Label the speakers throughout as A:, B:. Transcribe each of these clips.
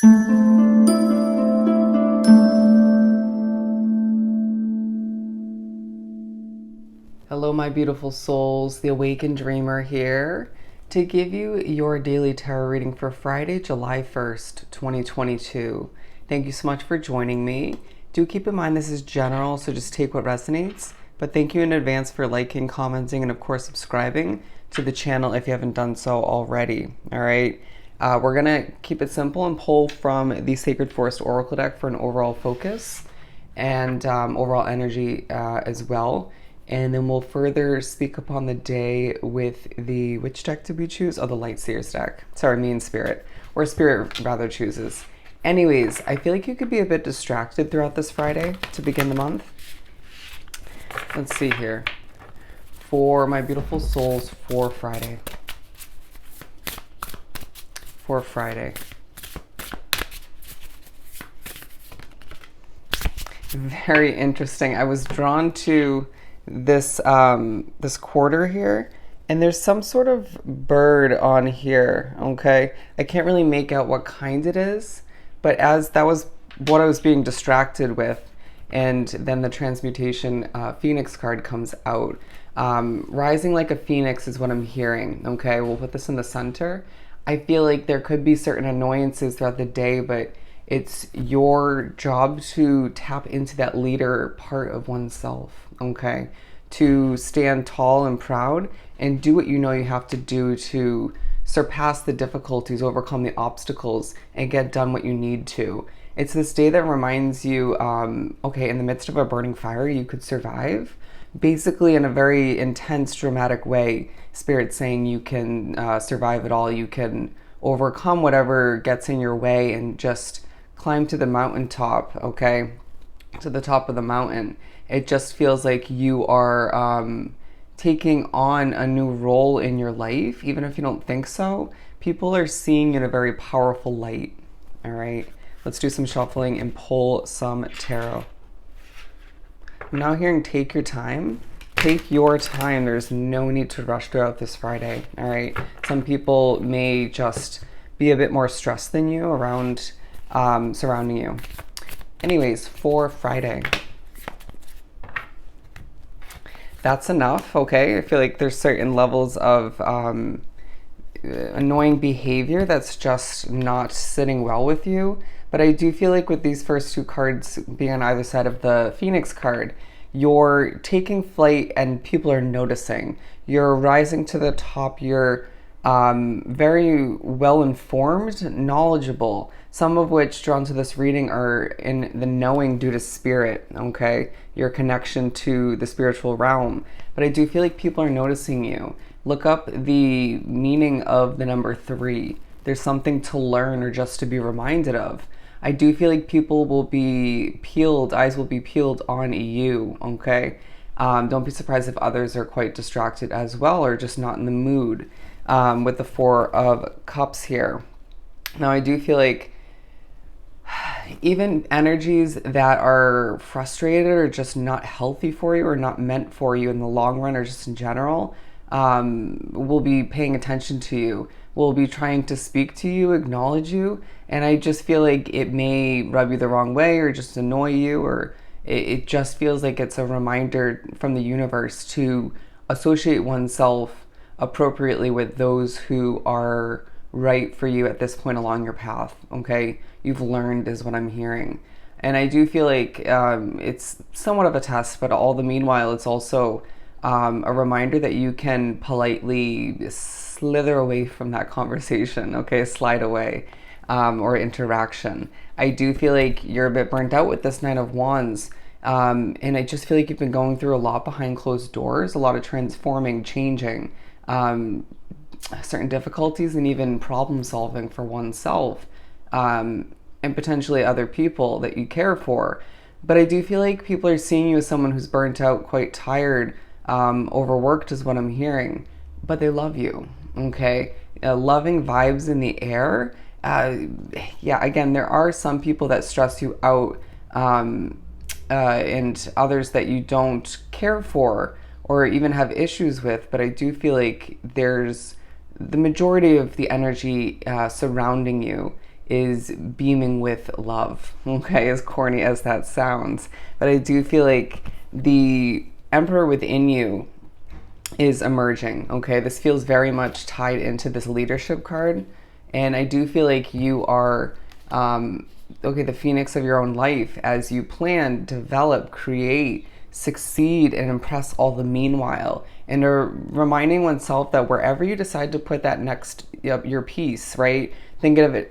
A: Hello, my beautiful souls. The Awakened Dreamer here to give you your daily tarot reading for Friday, July 1st, 2022. Thank you so much for joining me. Do keep in mind this is general, so just take what resonates. But thank you in advance for liking, commenting, and of course subscribing to the channel if you haven't done so already. All right. We're going to keep it simple and pull from the Sacred Forest Oracle deck for an overall focus and overall energy as well. And then we'll further speak upon the day with the, which deck did we choose? Oh, the Light Seers deck. Sorry, me and Spirit. Or Spirit rather chooses. Anyways, I feel like you could be a bit distracted throughout this Friday to begin the month. Let's see here. For my beautiful souls for Friday. For Friday. Very interesting. I was drawn to this this quarter here, and there's some sort of bird on here. Okay, I can't really make out what kind it is, but as that was what I was being distracted with, and then the transmutation phoenix card comes out. Rising like a phoenix is what I'm hearing. Okay, we'll put this in the center. I feel like there could be certain annoyances throughout the day, but it's your job to tap into that leader part of oneself, okay? To stand tall and proud and do what you know you have to do to surpass the difficulties, overcome the obstacles, and get done what you need to. It's this day that reminds you, okay, in the midst of a burning fire, you could survive. Basically, in a very intense, dramatic way, Spirit's saying you can survive it all. You can overcome whatever gets in your way and just climb to the mountaintop, okay? To the top of the mountain. It just feels like you are taking on a new role in your life, even if you don't think so. People are seeing you in a very powerful light, all right? Let's do some shuffling and pull some tarot. I'm now hearing take your time. Take your time. There's no need to rush throughout this Friday, all right? Some people may just be a bit more stressed than you around surrounding you. Anyways, for Friday. That's enough, okay? I feel like there's certain levels of annoying behavior that's just not sitting well with you. But I do feel like with these first two cards being on either side of the Phoenix card, you're taking flight and people are noticing. You're rising to the top. You're very well informed, knowledgeable, some of which drawn to this reading are in the knowing due to spirit, okay? Your connection to the spiritual realm. But I do feel like people are noticing you. Look up the meaning of the number 3. There's something to learn or just to be reminded of. I do feel like people will be peeled, eyes will be peeled on you, okay? Don't be surprised if others are quite distracted as well or just not in the mood. With the 4 of Cups here. Now I do feel like even energies that are frustrated or just not healthy for you or not meant for you in the long run or just in general will be paying attention to you, will be trying to speak to you, acknowledge you, and I just feel like it may rub you the wrong way or just annoy you, or it just feels like it's a reminder from the universe to associate oneself appropriately with those who are right for you at this point along your path, okay? You've learned is what I'm hearing. And I do feel like it's somewhat of a test, but all the meanwhile, it's also a reminder that you can politely slither away from that conversation, okay? Slide away or interaction. I do feel like you're a bit burnt out with this 9 of Wands. And I just feel like you've been going through a lot behind closed doors, a lot of transforming, changing, certain difficulties and even problem solving for oneself and potentially other people that you care for. But I do feel like people are seeing you as someone who's burnt out, quite tired, overworked is what I'm hearing, but they love you, okay? Loving vibes in the air. Yeah, again, there are some people that stress you out and others that you don't care for or even have issues with, but I do feel like there's the majority of the energy surrounding you is beaming with love, okay, as corny as that sounds. But I do feel like the Emperor within you is emerging, okay? This feels very much tied into this leadership card. And I do feel like you are, okay, the phoenix of your own life as you plan, develop, create, succeed, and impress all the meanwhile. And reminding oneself that wherever you decide to put that next, your piece, right? Think of it,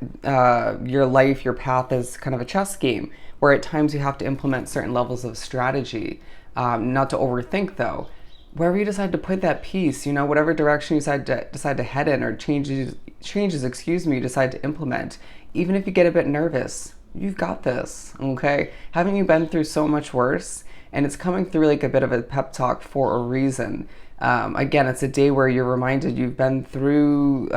A: your life, your path as kind of a chess game, where at times you have to implement certain levels of strategy. Not to overthink though. Wherever you decide to put that piece, whatever direction you decide to head in, or changes, you decide to implement, even if you get a bit nervous, you've got this, okay? Haven't you been through so much worse? And it's coming through like a bit of a pep talk for a reason. Again, it's a day where you're reminded you've been through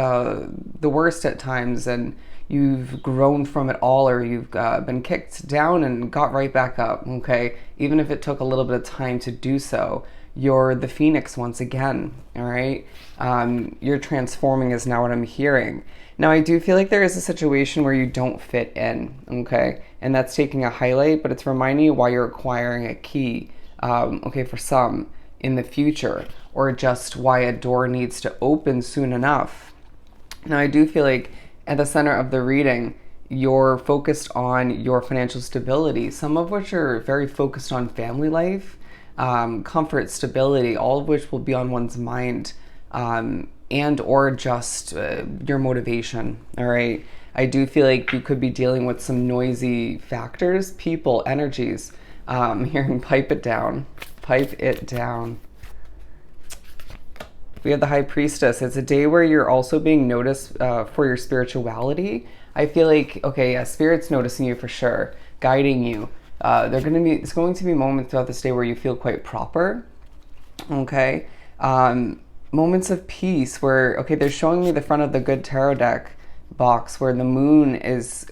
A: the worst at times, and you've grown from it all, or you've been kicked down and got right back up, okay? Even if it took a little bit of time to do so, you're the phoenix once again, all right? You're transforming is now what I'm hearing. Now, I do feel like there is a situation where you don't fit in, okay? And that's taking a highlight, but it's reminding you why you're acquiring a key, okay, for some in the future, or just why a door needs to open soon enough. Now, I do feel like at the center of the reading, you're focused on your financial stability, some of which are very focused on family life, comfort, stability, all of which will be on one's mind, and or just your motivation, all right? I do feel like you could be dealing with some noisy factors, people, energies. Hearing pipe it down. We have the High Priestess. It's a day where you're also being noticed for your spirituality. I feel like, okay, yeah, Spirit's noticing you for sure, guiding you. It's going to be moments throughout this day where you feel quite proper, okay? Moments of peace where, okay, they're showing me the front of the Good Tarot deck box where the moon is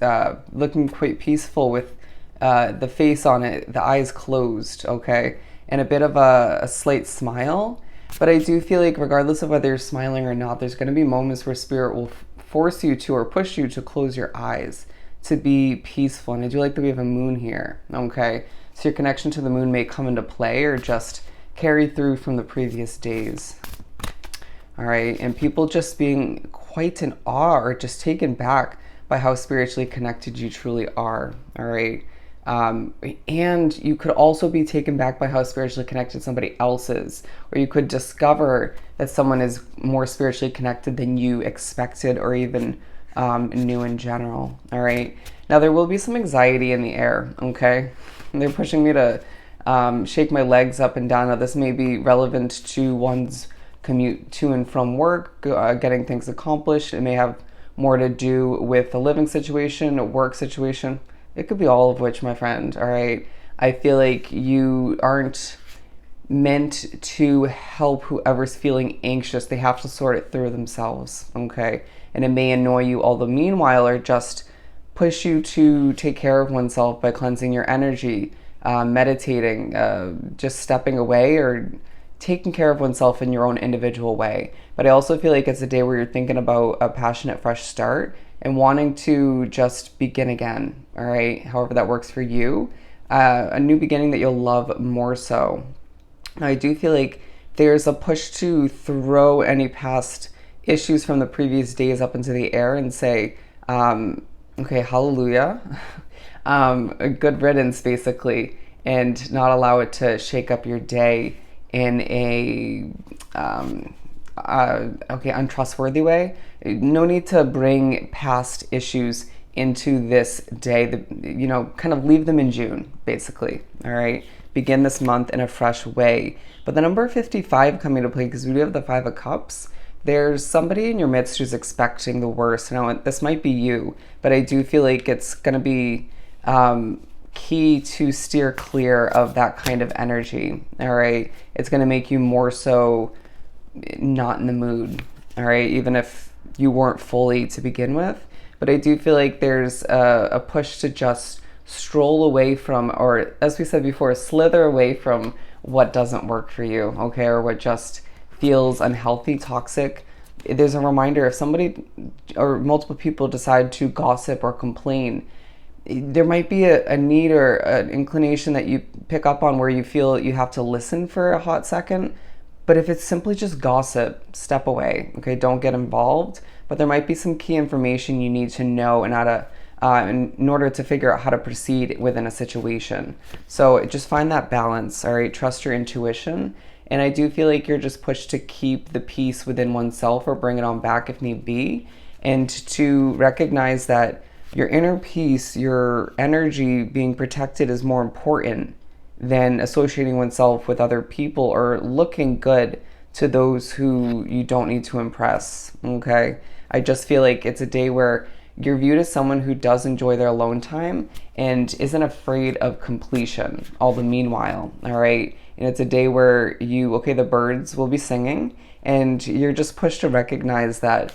A: looking quite peaceful with the face on it, the eyes closed, okay? And a bit of a slight smile. But I do feel like regardless of whether you're smiling or not, there's going to be moments where Spirit will force you to, or push you to, close your eyes to be peaceful. And I do like that we have a moon here, okay? So your connection to the moon may come into play or just carry through from the previous days. All right, and people just being quite in awe or just taken back by how spiritually connected you truly are, all right? And you could also be taken back by how spiritually connected somebody else is, or you could discover that someone is more spiritually connected than you expected or even knew in general, all right? Now, there will be some anxiety in the air, okay? And they're pushing me to shake my legs up and down. Now, this may be relevant to one's commute to and from work, getting things accomplished. It may have more to do with a living situation, a work situation. It could be all of which, my friend, all right? I feel like you aren't meant to help whoever's feeling anxious. They have to sort it through themselves, okay? And it may annoy you all the meanwhile, or just push you to take care of oneself by cleansing your energy, meditating, just stepping away, or taking care of oneself in your own individual way. But I also feel like it's a day where you're thinking about a passionate fresh start and wanting to just begin again, all right? However that works for you. A new beginning that you'll love more so. I do feel like there's a push to throw any past issues from the previous days up into the air and say, okay, hallelujah, a good riddance basically, and not allow it to shake up your day in a untrustworthy way. No need to bring past issues into this day. Kind of leave them in June, basically. All right, begin this month in a fresh way. But the number 55 coming to play, because we do have the 5 of Cups. There's somebody in your midst who's expecting the worst. Now, this might be you, but I do feel like it's going to be key to steer clear of that kind of energy, all right? It's going to make you more so not in the mood, all right? Even if you weren't fully to begin with. But I do feel like there's a push to just stroll away from, or as we said before, slither away from what doesn't work for you, okay? Or what just feels unhealthy, toxic, there's a reminder if somebody or multiple people decide to gossip or complain, there might be a need or an inclination that you pick up on where you feel you have to listen for a hot second. But if it's simply just gossip, step away. Okay, don't get involved. But there might be some key information you need to know and how to, in order to figure out how to proceed within a situation. So just find that balance. All right, trust your intuition. And I do feel like you're just pushed to keep the peace within oneself or bring it on back if need be, and to recognize that your inner peace, your energy being protected is more important than associating oneself with other people or looking good to those who you don't need to impress. Okay? I just feel like it's a day where you're viewed as someone who does enjoy their alone time and isn't afraid of completion all the meanwhile. All right? And it's a day where the birds will be singing, and you're just pushed to recognize that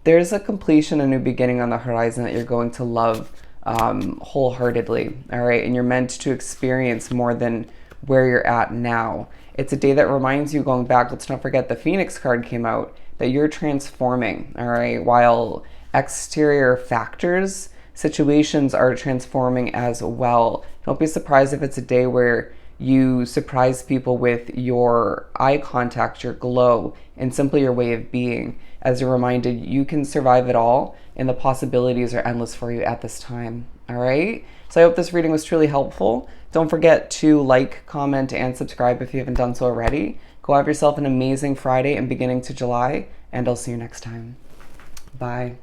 A: there's a completion, a new beginning on the horizon that you're going to love wholeheartedly. All right. And you're meant to experience more than where you're at now. It's a day that reminds you, going back, let's not forget the Phoenix card came out, that you're transforming. All right. While exterior factors, situations are transforming as well. Don't be surprised if it's a day where you surprise people with your eye contact, your glow, and simply your way of being, as you're reminded you can survive it all and the possibilities are endless for you at this time. All right? So I hope this reading was truly helpful. Don't forget to like, comment, and subscribe if you haven't done so already. Go have yourself an amazing Friday and beginning to July, and I'll see you next time. Bye.